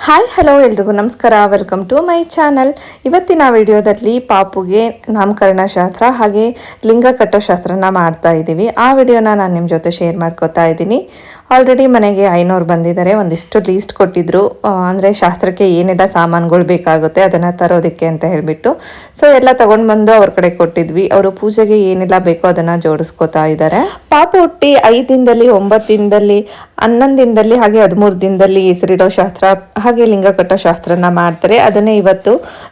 Hi hello ಎಲ್ರಿಗೂ ನಮಸ್ಕಾರ, welcome to my channel. ಇವತ್ತಿನ ವಿಡಿಯೋದಲ್ಲಿ ಪಾಪುಗೆ ನಾಮಕರಣ ಶಾಸ್ತ್ರ ಹಾಗೆ ಲಿಂಗ ಕಟ್ಟೋ ಶಾಸ್ತ್ರನ ಮಾಡ್ತಾ ಇದ್ದೀವಿ. ಆ ವಿಡಿಯೋನ ನಾನು ನಿಮ್ಮ ಜೊತೆ ಶೇರ್ ಮಾಡ್ಕೋತಾ ಇದ್ದೀನಿ. ಆಲ್ರೆಡಿ ಮನೆಗೆ ಐನೋರು ಬಂದಿದ್ದಾರೆ. ಒಂದಿಷ್ಟು ಲೀಸ್ಟ್ ಕೊಟ್ಟಿದ್ರು, ಅಂದರೆ ಶಾಸ್ತ್ರಕ್ಕೆ ಏನೆಲ್ಲ ಸಾಮಾನುಗಳು ಬೇಕಾಗುತ್ತೆ ಅದನ್ನು ತರೋದಕ್ಕೆ ಅಂತ ಹೇಳಿಬಿಟ್ಟು. ಸೊ ಎಲ್ಲ ತಗೊಂಡು ಬಂದು ಅವ್ರ ಕಡೆ ಕೊಟ್ಟಿದ್ವಿ. ಅವರು ಪೂಜೆಗೆ ಏನೆಲ್ಲ ಬೇಕೋ ಅದನ್ನು ಜೋಡಿಸ್ಕೋತಾ ಇದ್ದಾರೆ. ಪಾಪು ಹುಟ್ಟಿ 5 ದಿನದಲ್ಲಿ, 9 ದಿನದಲ್ಲಿ, 11 ದಿನದಲ್ಲಿ ಹಾಗೆ 13 ದಿನದಲ್ಲಿ ಹೆಸರಿಡೋ ಶಾಸ್ತ್ರ ಹಾಗೆ ಲಿಂಗ ಕಟ್ಟೋ ಶಾಸ್ತ್ರನ ಮಾಡ್ತಾರೆ. ಅದನ್ನೇ ಇವತ್ತು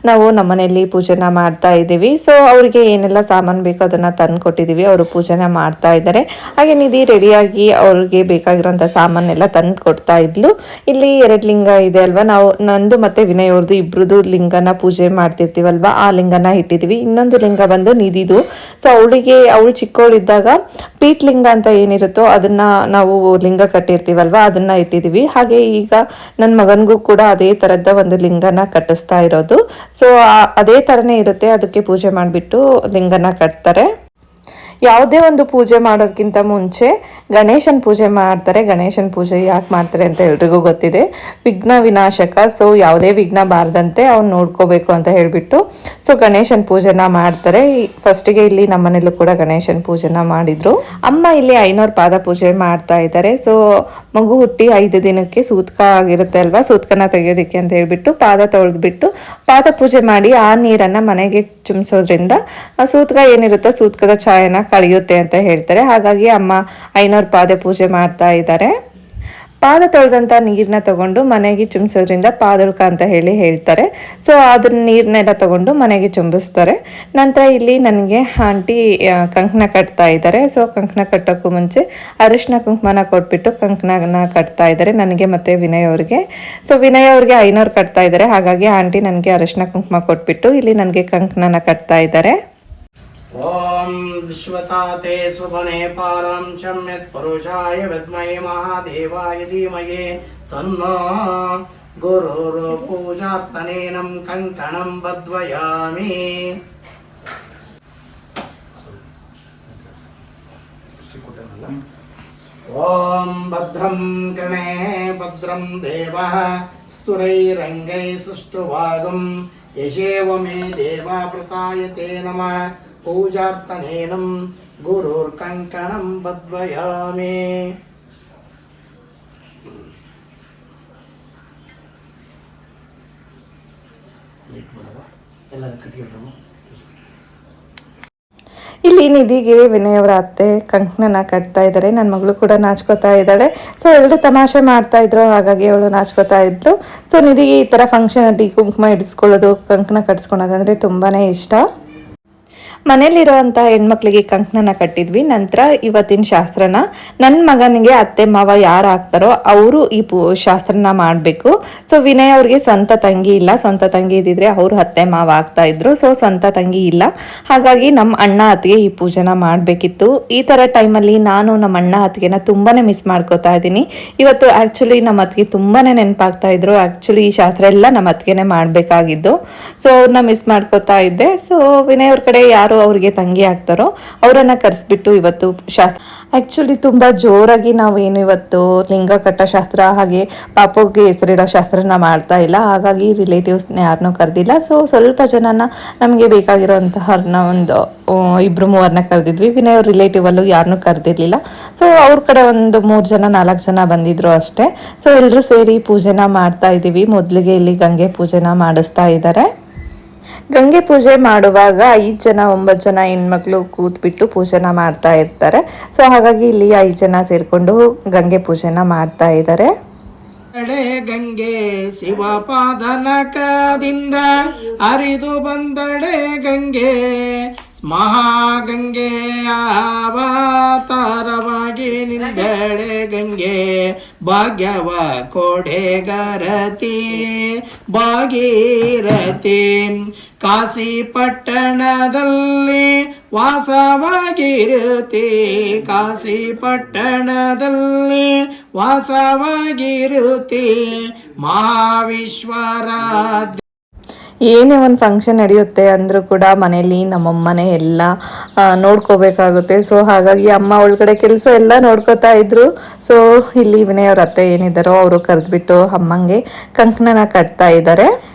ನಾವು ನಮ್ಮನೆಯಲ್ಲಿ ಪೂಜೆನ ಮಾಡ್ತಾ ಇದ್ದೀವಿ. ಸೊ ಅವರಿಗೆ ಏನೆಲ್ಲ ಸಾಮಾನು ಬೇಕೋ ಅದನ್ನ ತಂದು ಕೊಟ್ಟಿದ್ದೀವಿ. ಅವರು ಪೂಜೆನ ಮಾಡ್ತಾ ಇದ್ದಾರೆ. ಹಾಗೆ ನಿಧಿ ರೆಡಿಯಾಗಿ ಅವ್ರಿಗೆ ಬೇಕಾಗಿರೋಂಥ ಸಾಮಾನೆಲ್ಲ ತಂದು ಕೊಡ್ತಾ ಇದ್ಲು. ಇಲ್ಲಿ 2 ಲಿಂಗ ಇದೆ ಅಲ್ವಾ, ನಾವು ನಂದು ಮತ್ತೆ ವಿನಯ್ ಅವ್ರದ್ದು ಇಬ್ರದ್ದು ಲಿಂಗನ ಪೂಜೆ ಮಾಡ್ತಿರ್ತೀವಲ್ವಾ, ಆ ಲಿಂಗನ ಇಟ್ಟಿದ್ದೀವಿ. ಇನ್ನೊಂದು ಲಿಂಗ ಬಂದು ನಿಧಿದು. ಸೊ ಅವಳು ಚಿಕ್ಕವಳಿದ್ದಾಗ ಪೀಠ್ ಲಿಂಗ ಅಂತ ಏನಿರುತ್ತೋ ಅದನ್ನ ನಾವು ಲಿಂಗ ಕಟ್ಟಿರ್ತೀವಲ್ವಾ, ಅದನ್ನ ಇಟ್ಟಿದ್ದೀವಿ. ಹಾಗೆ ಈಗ ನನ್ನ ಮಗನಿಗೂ ಕೂಡ ಅದೇ ತರದ ಒಂದು ಲಿಂಗನ ಕಟ್ಟಿಸ್ತಾ ಇರೋದು. ಸೊ ಅದೇ ತರನೇ ಇರುತ್ತೆ, ಅದಕ್ಕೆ ಪೂಜೆ ಮಾಡಿಬಿಟ್ಟು ಲಿಂಗನ ಕಟ್ತಾರೆ. ಯಾವುದೇ ಒಂದು ಪೂಜೆ ಮಾಡೋದಕ್ಕಿಂತ ಮುಂಚೆ ಗಣೇಶನ ಪೂಜೆ ಮಾಡ್ತಾರೆ. ಗಣೇಶನ ಪೂಜೆ ಯಾಕೆ ಮಾಡ್ತಾರೆ ಅಂತ ಎಲ್ರಿಗೂ ಗೊತ್ತಿದೆ, ವಿಘ್ನ ವಿನಾಶಕ. ಸೊ ಯಾವುದೇ ವಿಘ್ನ ಬಾರದಂತೆ ಅವ್ನು ನೋಡ್ಕೋಬೇಕು ಅಂತ ಹೇಳಿಬಿಟ್ಟು ಸೊ ಗಣೇಶನ ಪೂಜೆನ ಮಾಡ್ತಾರೆ. ಫಸ್ಟಿಗೆ ಇಲ್ಲಿ ನಮ್ಮನೇಲೂ ಕೂಡ ಗಣೇಶನ ಪೂಜೆನ ಮಾಡಿದ್ರು. ಅಮ್ಮ ಇಲ್ಲಿ 500 ಪಾದ ಪೂಜೆ ಮಾಡ್ತಾ ಇದ್ದಾರೆ. ಸೊ ಮಗು ಹುಟ್ಟಿ 5 ದಿನಕ್ಕೆ ಸೂತ್ಕ ಆಗಿರುತ್ತೆ ಅಲ್ವಾ, ಸೂತ್ಕನ ತೆಗೆಯೋದಕ್ಕೆ ಅಂತ ಹೇಳ್ಬಿಟ್ಟು ಪಾದ ತೊಳೆದ್ಬಿಟ್ಟು ಪಾದ ಪೂಜೆ ಮಾಡಿ ಆ ನೀರನ್ನ ಮನೆಗೆ ಚುಮ್ಸೋದ್ರಿಂದ ಸೂತ್ಕ ಏನಿರುತ್ತೋ ಸೂತ್ಕದ ಛಾಯನ ಕಳೆಯುತ್ತೆ ಅಂತ ಹೇಳ್ತಾರೆ. ಹಾಗಾಗಿ ಅಮ್ಮ 500 ಪಾದ ಪೂಜೆ ಮಾಡ್ತಾ ಇದ್ದಾರೆ. ಪಾದ ತೊಳೆದಂಥ ನೀರನ್ನ ತಗೊಂಡು ಮನೆಗೆ ಚುಮ್ಸೋದ್ರಿಂದ ಪಾದುಳ್ಕ ಅಂತ ಹೇಳ್ತಾರೆ. ಸೊ ಅದನ್ನ ನೀರನ್ನೆಲ್ಲ ತಗೊಂಡು ಮನೆಗೆ ಚುಂಬಿಸ್ತಾರೆ. ನಂತರ ಇಲ್ಲಿ ನನಗೆ ಆಂಟಿ ಕಂಕಣ ಕಟ್ತಾ ಇದ್ದಾರೆ. ಸೊ ಕಂಕಣ ಕಟ್ಟೋಕ್ಕೂ ಮುಂಚೆ ಅರಿಶಿನ ಕುಂಕುಮನ ಕೊಟ್ಬಿಟ್ಟು ಕಂಕಣನ ಕಟ್ತಾ ಇದ್ದಾರೆ ನನಗೆ ಮತ್ತು ವಿನಯ್ ಅವ್ರಿಗೆ. ಸೊ ವಿನಯ್ ಅವ್ರಿಗೆ 500 ಕಟ್ತಾ ಇದ್ದಾರೆ. ಹಾಗಾಗಿ ಆಂಟಿ ನನಗೆ ಅರಿಶಿನ ಕುಂಕುಮ ಕೊಟ್ಬಿಟ್ಟು ಇಲ್ಲಿ ನನಗೆ ಕಂಕಣನ ಕಟ್ತಾ ಇದ್ದಾರೆ. ಓಂ ವಿಶ್ವತಾತೆ ಸುಬನೆ ಪಾರಂ ಶಮ್ಯತ್ ಪುರುಷಾಯ ವಿದ್ಮಹೇ ಮಹಾದೇವಾಯ ಧೀಮಹಿ ತನ್ನೋ ಗುರುರ್ ಪೂಜಾರ್ತನೇನಂ ಕಂಕಣಂ ಬದ್ವಯಾಮಿ. ಓಂ ಭದ್ರಂ ಗಣೇ ಭದ್ರಂ ದೇವಃ ಸ್ತುರೈರಂಗೈ ಸುಷ್ಟುವಾಗಂ ಯಶೇವ ಮೇ ದೇವಾ ಪ್ರತಾಯತೆ ನಮಃ. ಪೂಜಾರ್ತನೇನಂ ಗುರುರ್ ಕಂಕಣಂ ಬದ್ವಯಾಮಿ. ಇಲ್ಲಿ ನಿಧಿಗೆ ವಿನಯ್ ಅವರ ಅತ್ತೆ ಕಂಕಣನ ಕಟ್ತಾ ಇದ್ದಾರೆ. ನನ್ನ ಮಗಳು ಕೂಡ ನಾಚ್ಕೋತಾ ಇದ್ದಾಳೆ. ಸೊ ಎರಡು ತಮಾಷೆ ಮಾಡ್ತಾ ಇದ್ರು, ಹಾಗಾಗಿ ಅವಳು ನಾಚ್ಕೋತಾ ಇದ್ಲು. ಸೊ ನಿಧಿಗೆ ಈ ಥರ ಫಂಕ್ಷನಲ್ಲಿ ಕುಂಕುಮ ಇಡಿಸ್ಕೊಳ್ಳೋದು, ಕಂಕಣ ಕಟ್ಸ್ಕೊಳ್ಳೋದು ಅಂದರೆ ತುಂಬಾ ಇಷ್ಟ. ಮನೇಲಿರುವಂಥ ಹೆಣ್ಮಕ್ಳಿಗೆ ಕಂಕಣನ ಕಟ್ಟಿದ್ವಿ. ನಂತರ ಇವತ್ತಿನ ಶಾಸ್ತ್ರನ ನನ್ನ ಮಗನಿಗೆ ಅತ್ತೆ ಮಾವ ಯಾರು ಆಗ್ತಾರೋ ಅವರು ಈ ಶಾಸ್ತ್ರನ ಮಾಡಬೇಕು. ಸೊ ವಿನಯ್ ಅವ್ರಿಗೆ ಸ್ವಂತ ತಂಗಿ ಇಲ್ಲ. ಸ್ವಂತ ತಂಗಿ ಇದ್ದಿದ್ರೆ ಅವರು ಅತ್ತೆ ಮಾವ ಆಗ್ತಾ ಇದ್ರು. ಸೊ ಸ್ವಂತ ತಂಗಿ ಇಲ್ಲ, ಹಾಗಾಗಿ ನಮ್ಮ ಅಣ್ಣ ಅತ್ತಿಗೆ ಈ ಪೂಜೆನ ಮಾಡಬೇಕಿತ್ತು. ಈ ಥರ ಟೈಮಲ್ಲಿ ನಾನು ನಮ್ಮ ಅಣ್ಣ ಅತ್ತಿಗೆನ ತುಂಬಾ ಮಿಸ್ ಮಾಡ್ಕೋತಾ ಇದ್ದೀನಿ. ಇವತ್ತು ಆ್ಯಕ್ಚುಲಿ ನಮ್ಮ ಅತ್ತಿಗೆ ತುಂಬಾ ನೆನಪಾಗ್ತಾ ಇದ್ರು. ಆ್ಯಕ್ಚುಲಿ ಈ ಶಾಸ್ತ್ರ ಎಲ್ಲ ನಮ್ಮ ಅತ್ತಿಗೆನೇ ಮಾಡಬೇಕಾಗಿದ್ದು. ಸೊ ಅವ್ರನ್ನ ಮಿಸ್ ಮಾಡ್ಕೋತಾ ಇದ್ದೆ. ಸೊ ವಿನಯ್ ಅವ್ರ ಕಡೆ ಯಾರು ಅವ್ರಿಗೆ ತಂಗಿ ಆಗ್ತಾರೋ ಅವರನ್ನ ಕರೆಸ್ಬಿಟ್ಟು ಇವತ್ತು ಶಾಸ್ತ್ರ ಆ್ಯಕ್ಚುಲಿ ತುಂಬ ಜೋರಾಗಿ ನಾವು ಏನು ಇವತ್ತು ಲಿಂಗ ಕಟ್ಟ ಶಾಸ್ತ್ರ ಹಾಗೆ ಪಾಪುಗೆ ಹೆಸರಿಡೋ ಶಾಸ್ತ್ರನ ಮಾಡ್ತಾ ಇಲ್ಲ. ಹಾಗಾಗಿ ರಿಲೇಟಿವ್ಸ್ನ ಯಾರನ್ನೂ ಕರೆದಿಲ್ಲ. ಸೊ ಸ್ವಲ್ಪ ಜನನ ನಮಗೆ ಬೇಕಾಗಿರೋಂತಹವ್ರನ್ನ ಒಂದು 2-3 ಕರೆದಿದ್ವಿ. ವಿನಯ್ ಅವ್ರ ರಿಲೇಟಿವ್ ಅಲ್ಲೂ ಯಾರನ್ನೂ ಕರೆದಿರ್ಲಿಲ್ಲ. ಸೊ ಅವ್ರ ಕಡೆ ಒಂದು 3 ಜನ 4 ಜನ ಬಂದಿದ್ರು ಅಷ್ಟೇ. ಸೊ ಎಲ್ಲರೂ ಸೇರಿ ಪೂಜೆನ ಮಾಡ್ತಾ ಇದ್ದೀವಿ. ಮೊದಲಿಗೆ ಇಲ್ಲಿ ಗಂಗೆ ಪೂಜೆನ ಮಾಡಿಸ್ತಾ ಇದ್ದಾರೆ. ಗಂಗೆ ಪೂಜೆ ಮಾಡುವಾಗ 5 ಜನ 9 ಜನ ಹೆಣ್ಮಕ್ಳು ಕೂತ್ಬಿಟ್ಟು ಪೂಜೆನ ಮಾಡ್ತಾ ಇರ್ತಾರೆ. ಸೊ ಹಾಗಾಗಿ ಇಲ್ಲಿ 5 ಜನ ಸೇರಿಕೊಂಡು ಗಂಗೆ ಪೂಜೆನ ಮಾಡ್ತಾ ಇದ್ದಾರೆ. ಗಂಗೆ ಶಿವ ಪಾದನಕದಿಂದ ಹರಿದು ಬಂದಡೆ ಗಂಗೆ ಮಹಾಗಂಗೆ ಅವತಾರವಾಗಿ ನಿಂದಳೆ ಗಂಗೆ ಭಾಗ್ಯವ ಕೊಡೆಗರತಿ ಭಾಗೀರಥಿ. ಕಾಶಿ ಪಟ್ಟಣದಲ್ಲಿ ವಾಸವಾಗಿರುತ್ತಿ, ಕಾಶಿ ಪಟ್ಟಣದಲ್ಲಿ ವಾಸವಾಗಿರುತ್ತಿ ಮಹಾವಿಶ್ವರ ಏನೇ ಒಂದು ಫಂಕ್ಷನ್ ನಡೆಯುತ್ತೆ ಅಂದರೂ ಕೂಡ ಮನೇಲಿ ನಮ್ಮಮ್ಮನೇ ಎಲ್ಲ ನೋಡ್ಕೋಬೇಕಾಗುತ್ತೆ. ಸೊ ಹಾಗಾಗಿ ಅಮ್ಮ ಒಳಗಡೆ ಕೆಲಸ ಎಲ್ಲ ನೋಡ್ಕೋತಾ ಇದ್ರು. ಸೊ ಇಲ್ಲಿ ವಿನಯ್ ಅವ್ರ ಅತ್ತೆ ಏನಿದ್ದಾರೋ ಅವರು ಕರೆದ್ಬಿಟ್ಟು ಅಮ್ಮಂಗೆ ಕಂಕಣನ ಕಟ್ತಾ ಇದ್ದಾರೆ.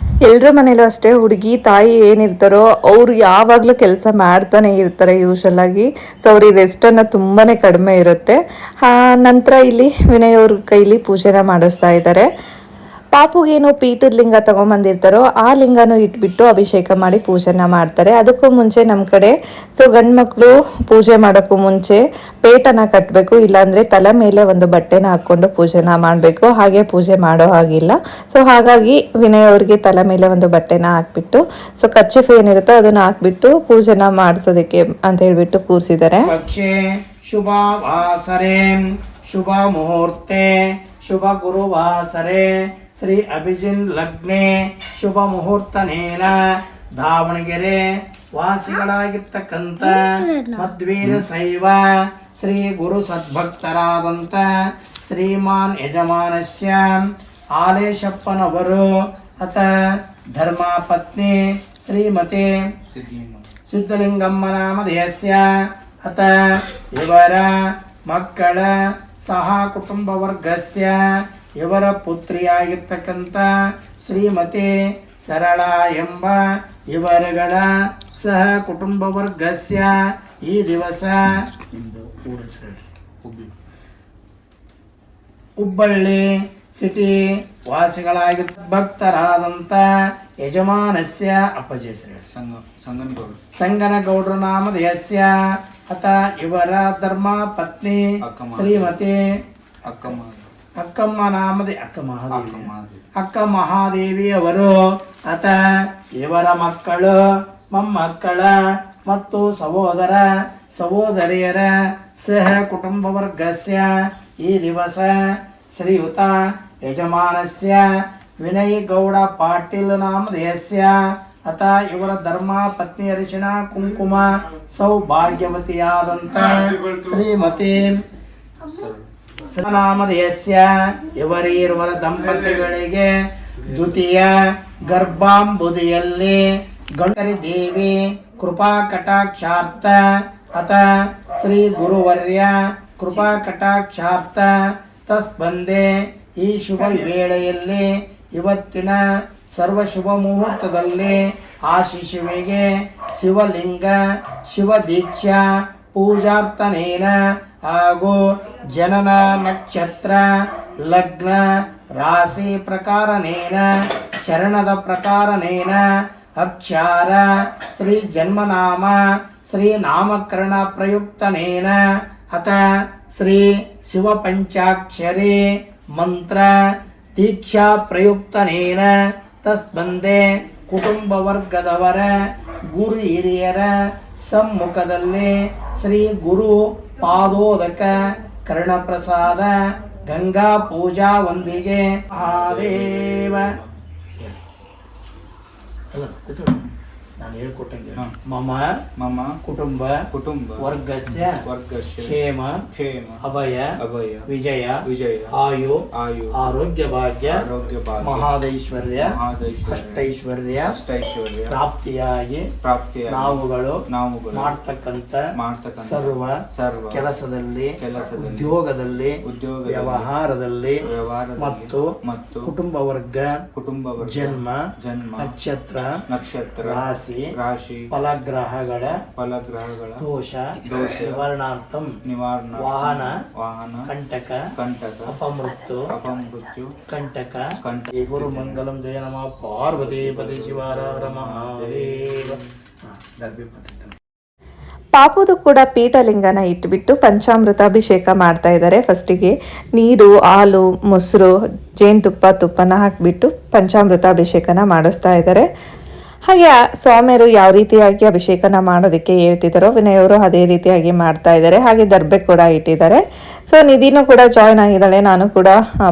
ಎಲ್ಲರ ಮನೇಲೂ ಅಷ್ಟೇ ಹುಡುಗಿ ತಾಯಿ ಏನಿರ್ತಾರೋ ಅವರು ಯಾವಾಗಲೂ ಕೆಲಸ ಮಾಡ್ತಾನೆ ಇರ್ತಾರೆ ಯೂಶಲ್ ಆಗಿ. ಸೊ ಅವ್ರಿಗೆ ರೆಸ್ಟನ್ನು ತುಂಬಾ ಕಡಿಮೆ ಇರುತ್ತೆ. ನಂತರ ಇಲ್ಲಿ ವಿನಯ್ ಅವ್ರ ಕೈಲಿ ಪೂಜೆನ ಮಾಡಿಸ್ತಾ ಇದ್ದಾರೆ. ಪಾಪುಗೇನು ಪೀಠದ ಲಿಂಗ ತೊಗೊಂಬಂದಿರ್ತಾರೋ ಆ ಲಿಂಗನೂ ಇಟ್ಬಿಟ್ಟು ಅಭಿಷೇಕ ಮಾಡಿ ಪೂಜೆನ ಮಾಡ್ತಾರೆ. ಅದಕ್ಕೂ ಮುಂಚೆ ನಮ್ಮ ಕಡೆ ಸೊ ಗಂಡು ಮಕ್ಕಳು ಪೂಜೆ ಮಾಡೋಕ್ಕೂ ಮುಂಚೆ ಪೇಟನ ಕಟ್ಟಬೇಕು, ಇಲ್ಲಾಂದರೆ ತಲೆ ಮೇಲೆ ಒಂದು ಬಟ್ಟೆನ ಹಾಕ್ಕೊಂಡು ಪೂಜೆನ ಮಾಡಬೇಕು. ಹಾಗೆ ಪೂಜೆ ಮಾಡೋ ಹಾಗಿಲ್ಲ. ಸೊ ಹಾಗಾಗಿ ವಿನಯ್ ಅವ್ರಿಗೆ ತಲೆ ಮೇಲೆ ಒಂದು ಬಟ್ಟೆನ ಹಾಕ್ಬಿಟ್ಟು ಸೊ ಕರ್ಚಿಫ್ ಏನಿರುತ್ತೋ ಅದನ್ನು ಹಾಕ್ಬಿಟ್ಟು ಪೂಜೆನ ಮಾಡಿಸೋದಕ್ಕೆ ಅಂತ ಹೇಳ್ಬಿಟ್ಟು ಕೂರಿಸಿದ್ದಾರೆ. ಪಕ್ಷೆ ಶುಭ ವಾಸರೆ ಶುಭ ಮುಹೂರ್ತೆ ಶುಭ ಗುರುವಾಸರೆ ಶ್ರೀ ಅಭಿಜಿನ್ ಲಗ್ನೆ ಶುಭ ಮುಹೂರ್ತನೇನ ದಾವಣಗೆರೆ ವಾಸಿಗಳಾಗಿರ್ತಕ್ಕಂಥ ಮಧ್ವೀರ ಶೈವ ಶ್ರೀ ಗುರು ಸದ್ಭಕ್ತರಾದಂಥ ಶ್ರೀಮಾನ್ ಯಜಮಾನಸ್ಯ ಆಲೇಶಪ್ಪನವರು ಅತ ಧರ್ಮಪತ್ನಿ ಶ್ರೀಮತಿ ಸಿದ್ಧಲಿಂಗಮ್ಮ ನಾಮಧೇಯಸ್ಯ ಅತ ಇವರ ಮಕ್ಕಳ ಸಹ ಕುಟುಂಬ ವರ್ಗಸ್ಯ ಇವರ ಪುತ್ರಿಯಾಗಿರ್ತಕ್ಕಂಥ ಶ್ರೀಮತಿ ಸರಳ ಎಂಬ ಇವರುಗಳ ಸಹ ಕುಟುಂಬ ವರ್ಗಸ್ಯ ಈ ದಿವಸ ಹುಬ್ಬಳ್ಳಿ ಸಿಟಿ ವಾಸಿಗಳಾಗಿದ್ದ ಭಕ್ತರಾದಂಥ ಯಜಮಾನಸ್ಯ ಅಪ್ಪಜೇಶ್ವರ ಸಂಗನಗೌಡ್ರ ನಾಮಧೇಯಸ್ಯ ಅತ ಇವರ ಧರ್ಮ ಪತ್ನಿ ಶ್ರೀಮತಿ ಅಕ್ಕಮ್ಮ ನಾಮದೇ ಅಕ್ಕ ಮಹಾದೇವಿ ಅವರು ಅತ ಇವರ ಮಕ್ಕಳು ಮೊಮ್ಮಕ್ಕಳ ಮತ್ತು ಸಹೋದರ ಸಹೋದರಿಯರ ಸಹ ಕುಟುಂಬ ವರ್ಗಸ್ಯ ಈ ದಿವಸ ಶ್ರೀಯುತ ಯಜಮಾನಸ್ಯ ವಿನಯ್ ಗೌಡ ಪಾಟೀಲ್ ನಾಮಧೇಯಸ್ಯ ಅತ ಇವರ ಧರ್ಮ ಪತ್ನಿ ಅರಿಶಿಣ ಕುಂಕುಮ ಸೌಭಾಗ್ಯವತಿಯಾದಂಥ ಶ್ರೀಮತಿ ನಾಮಧೇಯಸ್ಯ ಇವರೀರ್ವರ ದಂಪತಿಗಳಿಗೆ ದ್ವಿತೀಯ ಗರ್ಭಾಂಬುದಿಯಲ್ಲಿ ಗಣಕರಿ ದೇವಿ ಕೃಪಾ ಕಟಾಕ್ಷಾರ್ಥ ಅತ ಶ್ರೀ ಗುರುವರ್ಯ ಕೃಪಾ ಕಟಾಕ್ಷಾರ್ಥ ತಸ್ಬಂದೆ ಈ ಶುಭ ವೇಳೆಯಲ್ಲಿ ಇವತ್ತಿನ ಸರ್ವ ಶುಭ ಮುಹೂರ್ತದಲ್ಲಿ ಆ ಶಿಶುವಿಗೆ ಶಿವಲಿಂಗ ಶಿವದೀಕ್ಷಾ ಪೂಜಾರ್ಥನೇನ ಹಾಗೂ ಜನನ ನಕ್ಷತ್ರ ಲಗ್ನ ರಾಶಿ ಪ್ರಕಾರನೇನ ಚರಣದ ಪ್ರಕಾರನೇನ ಅಕ್ಷರ ಶ್ರೀ ಜನ್ಮನಾಮ ಶ್ರೀ ನಾಮಕರಣ ಪ್ರಯುಕ್ತನೇನ ಅತ ಶ್ರೀ ಶಿವಪಂಚಾಕ್ಷರಿ ಮಂತ್ರ ದೀಕ್ಷಾ ಪ್ರಯುಕ್ತನೇನ ತಸ್ಬಂದೆ ಕುಟುಂಬ ವರ್ಗದವರ ಗುರು ಹಿರಿಯರ ಸಮ್ಮುಖದಲ್ಲಿ ಶ್ರೀ ಗುರು ಪಾದೋದಕ ಕರ್ಣಪ್ರಸಾದ ಗಂಗಾ ಪೂಜಾವೊಂದಿಗೆ ಮಹಾದೇವ ನಾನು ಹೇಳ್ಕೊಟ್ಟಂಗೆ ಮಮ ಕುಟುಂಬ ವರ್ಗಸ್ಯ ಕ್ಷೇಮ ಅಭಯ ವಿಜಯ ಆಯು ಆರೋಗ್ಯ ಭಾಗ್ಯ ಮಹಾದೈಶ್ವರ್ಯ ಅಷ್ಟೈಶ್ವರ್ಯ ಪ್ರಾಪ್ತಿಯಾಗಿ ನಾವುಗಳು ಮಾಡ್ತಕ್ಕಂಥ ಸರ್ವ ಕೆಲಸದಲ್ಲಿ ಉದ್ಯೋಗದಲ್ಲಿ ವ್ಯವಹಾರದಲ್ಲಿ ಮತ್ತು ಕುಟುಂಬ ವರ್ಗ ಜನ್ಮ ನಕ್ಷತ್ರ ರಾಶಿ ಫಲಗ್ರಹಗಳ ದೋಷ ನಿವಾರಣಾರ್ಥಂ ವಾಹನ ಕಂಟಕ ಅಪಮೃತ್ಯು ಕಂಟಕ ಗುರು ಮಂಗಲಂ ಜಯ ನಮಃ ಪಾರ್ವತಿ ಪತಿ ಶಿವಾರ ಮಹಾದೇವ. ಪಾಪುದು ಕೂಡ ಪೀಠಲಿಂಗನ ಇಟ್ಬಿಟ್ಟು ಪಂಚಾಮೃತ ಅಭಿಷೇಕ ಮಾಡ್ತಾ ಇದ್ದಾರೆ. ಫಸ್ಟಿಗೆ ನೀರು ಹಾಲು ಮೊಸರು ಜೇನುತುಪ್ಪನ ಹಾಕಿಬಿಟ್ಟು ಪಂಚಾಮೃತ ಅಭಿಷೇಕನ ಮಾಡಿಸ್ತಾ ಇದ್ದಾರೆ. ಹಾಗೆ ಸ್ವಾಮಿಯರು ಯಾವ ರೀತಿಯಾಗಿ ಅಭಿಷೇಕನ ಮಾಡೋದಕ್ಕೆ ಹೇಳ್ತಿದ್ದಾರೋ ವಿನಯ್ ಅವರು ಅದೇ ರೀತಿಯಾಗಿ ಮಾಡ್ತಾ ಇದ್ದಾರೆ. ಹಾಗೆ ದರ್ಬೆ ಕೂಡ ಇಟ್ಟಿದ್ದಾರೆ. ಸೊ ನಿಧಿನೂ ಕೂಡ ಜಾಯ್ನ್ ಆಗಿದ್ದಾಳೆ. ನಾನು ಕೂಡ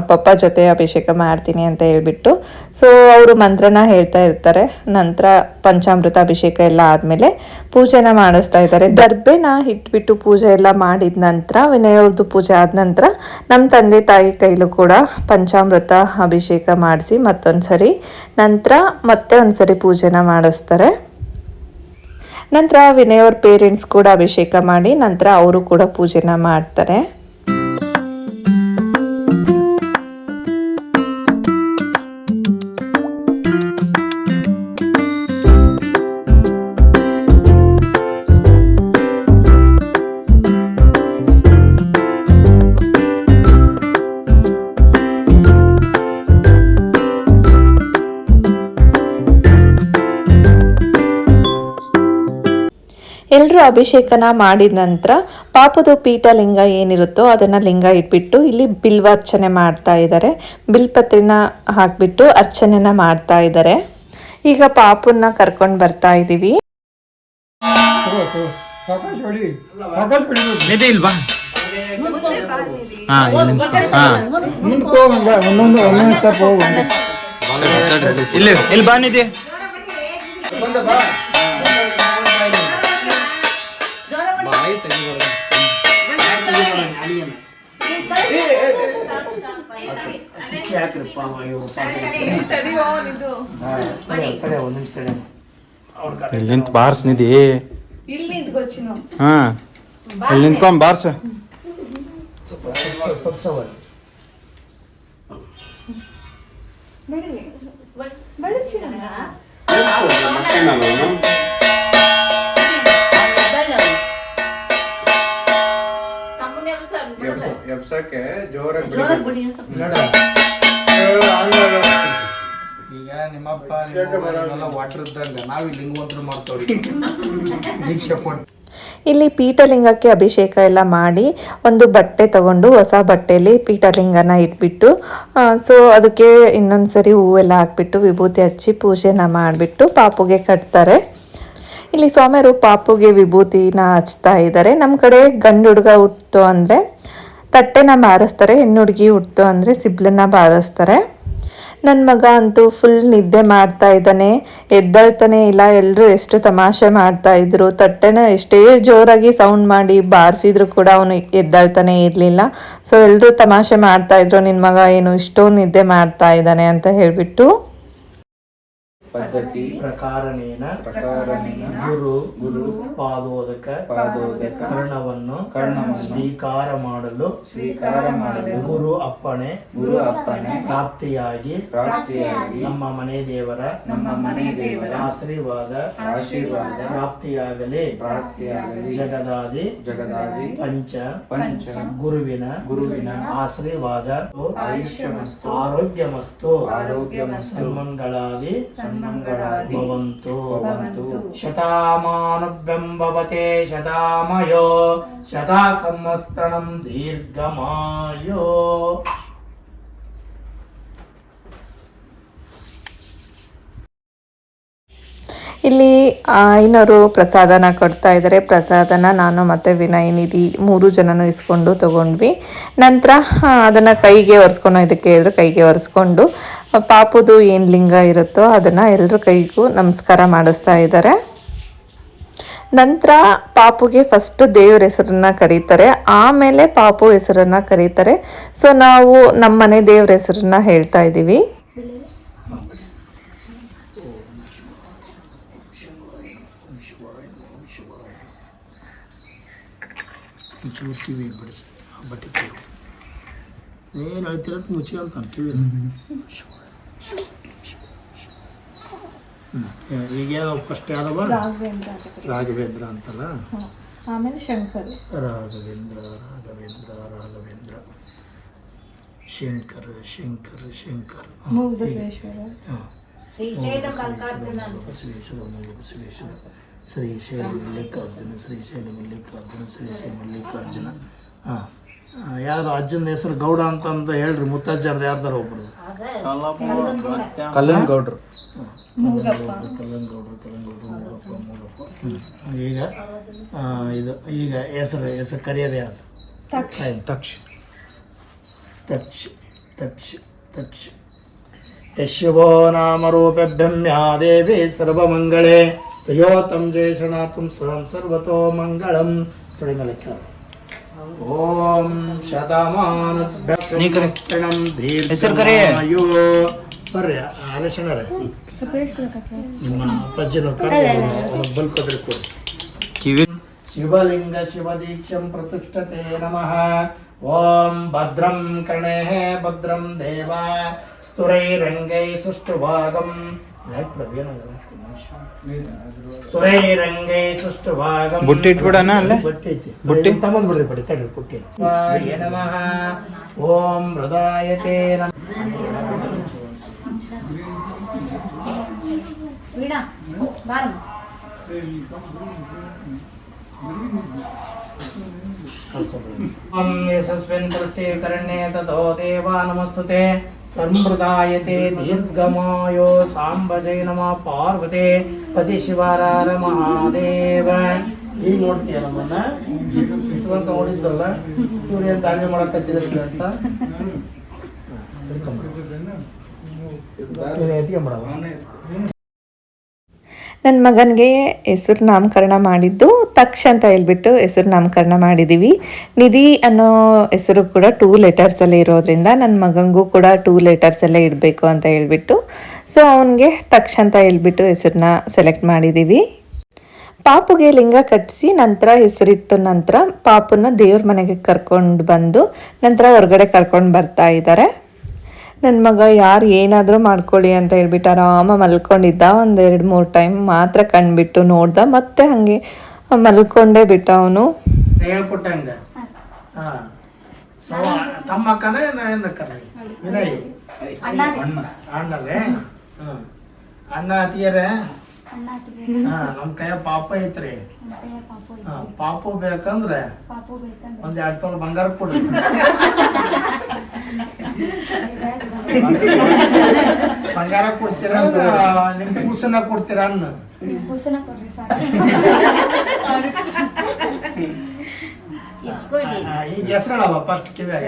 ಪಪ್ಪ ಜೊತೆ ಅಭಿಷೇಕ ಮಾಡ್ತೀನಿ ಅಂತ ಹೇಳ್ಬಿಟ್ಟು ಸೊ ಅವರು ಮಂತ್ರನ ಹೇಳ್ತಾ ಇರ್ತಾರೆ. ನಂತರ ಪಂಚಾಮೃತ ಅಭಿಷೇಕ ಎಲ್ಲ ಆದಮೇಲೆ ಪೂಜೆನ ಮಾಡಿಸ್ತಾ ಇದ್ದಾರೆ. ದರ್ಬೆನ ಇಟ್ಬಿಟ್ಟು ಪೂಜೆ ಎಲ್ಲ ಮಾಡಿದ ನಂತರ ವಿನಯ್ ಅವ್ರದ್ದು ಪೂಜೆ ಆದ ನಂತರ ನಮ್ಮ ತಂದೆ ತಾಯಿ ಕೈಲೂ ಕೂಡ ಪಂಚಾಮೃತ ಅಭಿಷೇಕ ಮಾಡಿಸಿ ಮತ್ತೊಂದ್ಸರಿ ನಂತರ ಮತ್ತೆ ಒಂದ್ಸರಿ ಪೂಜೆನ ಮಾಡಿಸ್ತಾರೆ. ನಂತರ ವಿನಯ್ ಅವ್ರ ಪೇರೆಂಟ್ಸ್ ಕೂಡ ಅಭಿಷೇಕ ಮಾಡಿ ನಂತರ ಅವರು ಕೂಡ ಪೂಜೆನ ಮಾಡ್ತಾರೆ. ಎಲ್ಲರೂ ಅಭಿಷೇಕನ ಮಾಡಿದ ನಂತರ ಪಾಪದ ಪೀಠಲಿಂಗ ಏನಿರುತ್ತೋ ಅದನ್ನು ಲಿಂಗ ಇಟ್ಬಿಟ್ಟು ಇಲ್ಲಿ ಬಿಲ್ವಾರ್ಚನೆ ಮಾಡ್ತಾ ಇದ್ದಾರೆ. ಬಿಲ್ಪತ್ರಿನ ಹಾಕ್ಬಿಟ್ಟು ಅರ್ಚನೆನ ಮಾಡ್ತಾ ಇದ್ದಾರೆ. ಈಗ ಪಾಪನ್ನ ಕರ್ಕೊಂಡು ಬರ್ತಾ ಇದ್ದೀವಿ. ಇಲ್ಲಿ ಬಾ ನಿಧಿ. ಇಲ್ಲಿ ನಿಂತು ಬಾರ್ಸ್ ನಿಧಿ. ಹಾ ಇಲ್ಲಿ ನಿಂತ್ಕೊಂಡ್ ಬಾರ್ಸ್. ಎಬ್ಸಕ್ಕೆ ಜೋರಾಗಿ ಈಗ ನಿಮ್ಮಪ್ಪ ವಾಟರ್ ಇದ್ದಂಗ ನಾವು ಲಿಂಗವಂತರು ಮಾಡ್ತೇವೆ. ದೀಕ್ಷೆ ಕೊಟ್ಟು ಇಲ್ಲಿ ಪೀಠಲಿಂಗಕ್ಕೆ ಅಭಿಷೇಕ ಎಲ್ಲ ಮಾಡಿ ಒಂದು ಬಟ್ಟೆ ತಗೊಂಡು ಹೊಸ ಬಟ್ಟೆಯಲ್ಲಿ ಪೀಠಲಿಂಗನ ಇಟ್ಬಿಟ್ಟು ಸೊ ಅದಕ್ಕೆ ಇನ್ನೊಂದು ಸರಿ ಹೂವೆಲ್ಲ ಹಾಕ್ಬಿಟ್ಟು ವಿಭೂತಿ ಹಚ್ಚಿ ಪೂಜೆನ ಮಾಡಿಬಿಟ್ಟು ಪಾಪುಗೆ ಕಟ್ತಾರೆ. ಇಲ್ಲಿ ಸ್ವಾಮಿಯರು ಪಾಪುಗೆ ವಿಭೂತಿನ ಹಚ್ತಾ ಇದ್ದಾರೆ. ನಮ್ಮ ಕಡೆ ಗಂಡು ಹುಡುಗ ಹುಟ್ಟಿತು ಅಂದರೆ ತಟ್ಟೆನ ಬಾರಿಸ್ತಾರೆ, ಹೆಣ್ಣು ಹುಡುಗಿ ಹುಟ್ಟಿತು ಅಂದರೆ ಸಿಬ್ಲನ್ನ ಬಾರಿಸ್ತಾರೆ. ನನ್ನ ಮಗ ಅಂತೂ ಫುಲ್ ನಿದ್ದೆ ಮಾಡ್ತಾ ಇದ್ದಾನೆ, ಎದ್ದೇಳ್ತಾನೆ ಇಲ್ಲ. ಎಲ್ಲರೂ ಎಷ್ಟು ತಮಾಷೆ ಮಾಡ್ತಾ ಇದ್ರು. ತಟ್ಟೆನ ಎಷ್ಟೇ ಜೋರಾಗಿ ಸೌಂಡ್ ಮಾಡಿ ಬಾರಿಸಿದ್ರು ಕೂಡ ಅವನು ಎದ್ದೇಳ್ತಾನೆ ಇರಲಿಲ್ಲ. ಸೊ ಎಲ್ಲರೂ ತಮಾಷೆ ಮಾಡ್ತಾ ಇದ್ರು, ನಿನ್ನ ಮಗ ಏನು ಇಷ್ಟೊಂದು ನಿದ್ದೆ ಮಾಡ್ತಾ ಇದ್ದಾನೆ ಅಂತ ಹೇಳಿಬಿಟ್ಟು. ಪದ್ಧತಿ ಪ್ರಕಾರನೇನ ಗುರು ಪಾದೋದಕ ಕರ್ಣವನ್ನು ಸ್ವೀಕಾರ ಮಾಡಲು ಗುರು ಅಪ್ಪಣೆ ಪ್ರಾಪ್ತಿಯಾಗಿ ನಮ್ಮ ಮನೆ ದೇವರ ಆಶೀರ್ವಾದ ಪ್ರಾಪ್ತಿಯಾಗಲಿ. ಜಗದಾದಿ ಪಂಚ ಗುರುವಿನ ಆಶೀರ್ವಾದ ಆರೋಗ್ಯಮಸ್ತು ಸನ್ಮಂಗಳಾದಿ ಭವಂತು. ಶತಮಾನಭ್ಯಂ ಭವತೆ ಶತಾಮಯೋ ಶತಾ ಸಂವತ್ಸರಂ ದೀರ್ಘಮಾಯೋ. ಇಲ್ಲಿ ಐನವರು ಪ್ರಸಾದನ ಕೊಡ್ತಾ ಇದ್ದಾರೆ. ಪ್ರಸಾದನ ನಾನು ಮತ್ತು ವಿನಯ್ ನಿಧಿ 3 ಜನನು ಇಸ್ಕೊಂಡು ತೊಗೊಂಡ್ವಿ. ನಂತರ ಅದನ್ನು ಕೈಗೆ ಒರೆಸ್ಕೊಂಡು ಇದಕ್ಕೆ ಹೇಳಿದ್ರು. ಕೈಗೆ ಒರೆಸ್ಕೊಂಡು ಪಾಪುದು ಏನು ಲಿಂಗ ಇರುತ್ತೋ ಅದನ್ನು ಎಲ್ಲರ ಕೈಗೂ ನಮಸ್ಕಾರ ಮಾಡಿಸ್ತಾ ಇದ್ದಾರೆ. ನಂತರ ಪಾಪುಗೆ ಫಸ್ಟು ದೇವ್ರ ಹೆಸರನ್ನ ಕರೀತಾರೆ, ಆಮೇಲೆ ಪಾಪು ಹೆಸರನ್ನ ಕರೀತಾರೆ. ಸೊ ನಾವು ನಮ್ಮ ಮನೆ ದೇವ್ರ ಹೆಸರನ್ನ ಹೇಳ್ತಾ ಇದ್ದೀವಿ. ಚೂರು ಕಿವಿ ಬಿಡಿಸಿ ಬಟ್ಟೆ ಕಿವಿ ಏನು ಹೇಳ್ತಿರತ್ತೆ ಮುಚ್ಚಿ ಅಂತಾನೆ ಕಿವಿ. ಈಗ ಯಾವ್ದು ಫಸ್ಟ್ ಯಾವ್ದವ ರಾಘವೇಂದ್ರ ಅಂತಲ್ಲ, ಆಮೇಲೆ ಶಂಕರ್ ರಾಘವೇಂದ್ರ ಶಂಕರ್ ಬಸವೇಶ್ವರ ಶ್ರೀಶೈಲ ಮಲ್ಲಿಕಾರ್ಜುನ ಹಾಂ. ಯಾರು ಅಜ್ಜನ ಹೆಸರು ಗೌಡ ಅಂತ ಹೇಳ್ರಿ, ಮುತ್ತಜ್ಜರ್ದು ಯಾರ್ದಾರ ಒಬ್ಬರು ಕಲ್ಲನ್ ಗೌಡ್ರು. ಈಗ ಈಗ ಹೆಸರು ಕರೆಯೋದೇ ಅದು ತಕ್ಷ ತಕ್ಷ ತಕ್ಷ ತಕ್ಷ ಯಶುಭೋ ನಾಮರೂಪಭ್ಯಂ ಯಾ ದೇವಿ ಸರ್ವಮಂಗಳೇ ತಯೋತಂ ಜಯ ಶರಣಾರ್ಥಂ ಸ್ವಯಂ ಸರ್ವತೋ ಮಂಗಳಂ ತೊಡೆ ಮೇಲೆ ಕೆಳಗೆ ಓಂ ಶತಮಾನೋತ್ತರಂ ದೀರ್ಘಾಯು ಬರ್ರಿ ಆಲೋಚನೆ ನಿಮ್ಮ ಅಪ್ಪಾಜಿನ ಬಲ್ಪ್ ಅದ್ರ ಕೊಡಿ ಶಿವಲಿಂಗ ಶಿವದೀಕ್ಷಂ ಪ್ರತಿಷ್ಠತೆ ನಮಃ ಓಂ ಭದ್ರಂ ಕರ್ಣೇಃ ಭದ್ರಂ ದೇವ ಸ್ತುರೈರಂಗೈ ಸುಷ್ಟುಭಾಗಂ ಸ್ತುರೈರಂಗೈ ಸುಷ್ಟುಭಾಗಂ ಬುಟ್ಟಿ ಇಟ್ಬಿಡೋಣ ಅಲ್ಲೇ ಬಟ್ಟೆ ಐತಿ ಬುಟ್ಟಿ ತಮ್ಮದ್ ಬಿಡ್ರಿ ಬಡಿ ತಡಿ ಬುಟ್ಟಿ ನಮಃ ಓಂ ಹೃದಯತೆ ಯಶಸ್ವಿನ್ ಪುಷ್ಟೀಕರಣ್ಯೇ ತಥೋ ದೇವಾ ನಮಸ್ತುತೆ ಸಂಪ್ರದಾಯತೆ ದೀರ್ಘಮಾಯೋ ಸಾಂಬಜೈ ನಮಃ ಪಾರ್ವತೆ ಪತಿ ಶಿವರಾರ ಮಹಾದೇವ. ಈಗ ನೋಡ್ತೀಯ ನಮ್ಮನ್ನ ಇಟ್ಕೊಂತ ನೋಡಿದ್ದಲ್ಲ ಇವ್ರೇನು ಧಾನ್ಯ ಮಾಡಕತ್ತಿದ್ರಲ್ಲ ಅಂತ ಎತ್ಕೊಂಡ್ ಬಿಡವ. ನನ್ನ ಮಗನಿಗೆ ಹೆಸರು ನಾಮಕರಣ ಮಾಡಿದ್ದು ತಕ್ಷ ಅಂತ ಹೇಳ್ಬಿಟ್ಟು ಹೆಸರು ನಾಮಕರಣ ಮಾಡಿದ್ದೀವಿ. ನಿಧಿ ಅನ್ನೋ ಹೆಸರು ಕೂಡ 2 ಲೆಟರ್ಸಲ್ಲೇ ಇರೋದ್ರಿಂದ ನನ್ನ ಮಗನಿಗೂ ಕೂಡ 2 ಲೆಟರ್ಸಲ್ಲೇ ಇಡಬೇಕು ಅಂತ ಹೇಳ್ಬಿಟ್ಟು ಸೊ ಅವನಿಗೆ ತಕ್ಷ ಅಂತ ಹೇಳ್ಬಿಟ್ಟು ಹೆಸರನ್ನ ಸೆಲೆಕ್ಟ್ ಮಾಡಿದ್ದೀವಿ. ಪಾಪುಗೆ ಲಿಂಗ ಕಟ್ಟಿಸಿ ನಂತರ ಹೆಸರಿಟ್ಟ ನಂತರ ಪಾಪುನ ದೇವ್ರ ಮನೆಗೆ ಕರ್ಕೊಂಡು ಬಂದು ನಂತರ ಹೊರಗಡೆ ಕರ್ಕೊಂಡು ಬರ್ತಾ ಇದ್ದಾರೆ. ನನ್ನ ಮಗ ಯಾರು ಏನಾದರೂ ಮಾಡ್ಕೊಳ್ಳಿ ಅಂತ ಹೇಳ್ಬಿಟ್ಟು ಆರಾಮ ಮಲ್ಕೊಂಡಿದ್ದ. 1-2-3 ಟೈಮ್ ಮಾತ್ರ ಕಣ್ಬಿಟ್ಟು ನೋಡ್ದ, ಮತ್ತೆ ಹಾಗೆ ಮಲ್ಕೊಂಡೇ ಬಿಟ್ಟ ಅವನು. ಹೇಳ್ಕೊಟ್ಟಂಗ ತಮ್ಮ ಅಕ್ಕನೇ ವಿನಯ್ ಅಣ್ಣರೇ ಅಣ್ಣ ಅತಿಯರೇ ನಮ್ಮ ಕೈಯ ಪಾಪ ಐತ್ರಿ. ಪಾಪು ಬೇಕಂದ್ರೆ 1-2 ತೊಲೆ ಬಂಗಾರ ಕೊಡ್ರಿ. ಬಂಗಾರ ಕೊಡ್ತೀರಾ ನಿಮ್ ಕೂಸನ್ನ ಕೊಡ್ತೀರಾ ಅನ್ನ ಈಗ ಹೆಸರಳವ ಫಸ್ಟ್ ಕಿವ್ಯಾಗ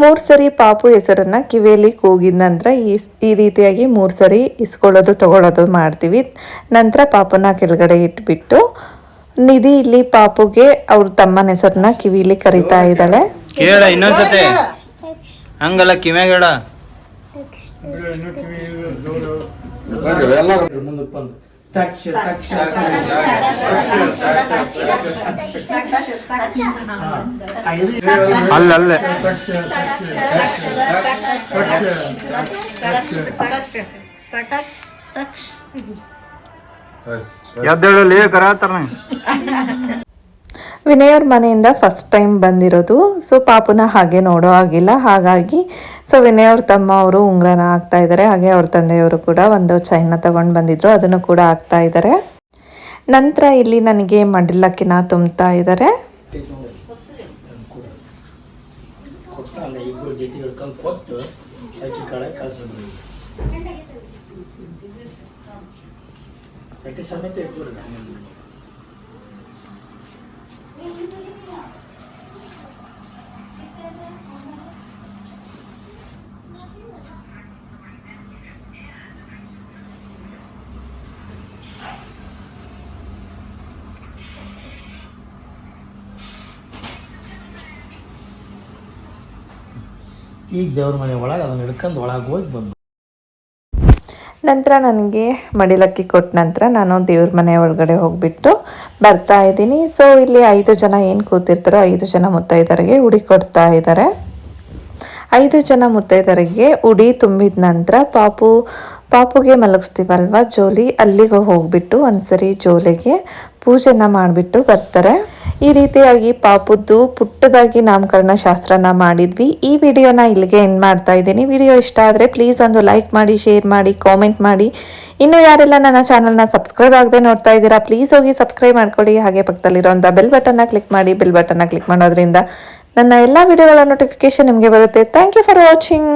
3 ಸರಿ ಪಾಪು ಹೆಸರನ್ನು ಕಿವಿಯಲ್ಲಿ ಕೂಗಿದ ನಂತರ ಈ ರೀತಿಯಾಗಿ 3 ಸರಿ ಇಸ್ಕೊಳ್ಳೋದು ತಗೊಳ್ಳೋದು ಮಾಡ್ತೀವಿ. ನಂತರ ಪಾಪುನ ಕೆಳಗಡೆ ಇಟ್ಬಿಟ್ಟು ನಿಧಿ ಇಲ್ಲಿ ಪಾಪುಗೆ ಅವ್ರ ತಮ್ಮನ ಹೆಸರನ್ನ ಕಿವಿಲಿ ಕರಿತಾ ಇದ್ದಾಳೆ. ಕೇಳ ಇನ್ನೊಂದ್ಸತಿ ಹಂಗಲ್ಲ ಕಿವ್ಯಾಗ ಹೇಳ. ಮುಂದಕ್ಕೆ ಬಂದು ತಕ್ಷ ತಕ್ಷ ಅಲ್ಲೇ ಎದ್ದೇಳಲಿ ಕರಾತಾರ. ವಿನಯ್ ಅವ್ರ ಮನೆಯಿಂದ ಫಸ್ಟ್ ಟೈಮ್ ಬಂದಿರೋದು. ಸೊ ಪಾಪುನ ಹಾಗೆ ನೋಡೋ ಆಗಿಲ್ಲ, ಹಾಗಾಗಿ ಸೊ ವಿನಯ್ ಅವ್ರ ತಮ್ಮ ಅವರು ಉಂಗ್ರನ ಹಾಕ್ತಾ ಇದ್ದಾರೆ. ಹಾಗೆ ಅವ್ರ ತಂದೆಯವರು ಕೂಡ ಒಂದು ಚೈನ್ನ ತಗೊಂಡು ಬಂದಿದ್ರು, ಅದನ್ನು ಕೂಡ ಹಾಕ್ತಾ ಇದ್ದಾರೆ. ನಂತರ ಇಲ್ಲಿ ನನಗೆ ಮಡಿಲಕ್ಕಿನ ತುಂಬ್ತಾ ಇದ್ದಾರೆ. ಸಮೇತ ಈಗ ದೇವ್ರ ಮನೆ ಒಳಗೆ ಅದನ್ನ ಹಿಡ್ಕೊಂಡು ಒಳಗೆ ಹೋಗಿ ಬಂದು ನಂತರ ನನಗೆ ಮಡಿಲಕ್ಕಿ ಕೊಟ್ಟ ನಂತರ ನಾನು ದೇವ್ರ ಮನೆ ಒಳಗಡೆ ಹೋಗಿಬಿಟ್ಟು ಬರ್ತಾ ಇದ್ದೀನಿ. ಸೊ ಇಲ್ಲಿ 5 ಜನ ಏನು ಕೂತಿರ್ತಾರೋ 5 ಜನ ಮುತ್ತೈದರಿಗೆ ಉಡಿ ಕೊಡ್ತಾ ಇದ್ದಾರೆ. 5 ಜನ ಮುತ್ತೈದರಿಗೆ ಉಡಿ ತುಂಬಿದ ನಂತರ ಪಾಪುಗೆ ಮಲಗಿಸ್ತೀವಲ್ವ ಜೋಲಿ, ಅಲ್ಲಿಗೆ ಹೋಗ್ಬಿಟ್ಟು ಒಂದ್ಸರಿ ಜೋಲಿಗೆ ಪೂಜೆನ ಮಾಡಿಬಿಟ್ಟು ಬರ್ತಾರೆ. ಈ ರೀತಿಯಾಗಿ ಪಾಪುದ್ದು ಪುಟ್ಟದಾಗಿ ನಾಮಕರಣ ಶಾಸ್ತ್ರನ ಮಾಡಿದ್ವಿ. ಈ ವಿಡಿಯೋನ ಇಲ್ಲಿಗೆ ಎಂಡ್ ಮಾಡ್ತಾ ಇದ್ದೀನಿ. ವಿಡಿಯೋ ಇಷ್ಟ ಆದರೆ ಪ್ಲೀಸ್ ಒಂದು ಲೈಕ್ ಮಾಡಿ, ಶೇರ್ ಮಾಡಿ, ಕಾಮೆಂಟ್ ಮಾಡಿ. ಇನ್ನು ಯಾರೆಲ್ಲ ನನ್ನ ಚಾನಲ್ನ ಸಬ್ಸ್ಕ್ರೈಬ್ ಆಗದೆ ನೋಡ್ತಾ ಇದ್ದೀರಾ ಪ್ಲೀಸ್ ಹೋಗಿ ಸಬ್ಸ್ಕ್ರೈಬ್ ಮಾಡ್ಕೊಳ್ಳಿ. ಹಾಗೆ ಪಕ್ಕದಲ್ಲಿರೋಂಥ ಬೆಲ್ ಬಟನ್ನ ಕ್ಲಿಕ್ ಮಾಡಿ. ಬೆಲ್ ಬಟನ್ನ ಕ್ಲಿಕ್ ಮಾಡೋದ್ರಿಂದ ನನ್ನ ಎಲ್ಲ ವಿಡಿಯೋಗಳ ನೋಟಿಫಿಕೇಶನ್ ನಿಮಗೆ ಬರುತ್ತೆ. Thank you for watching.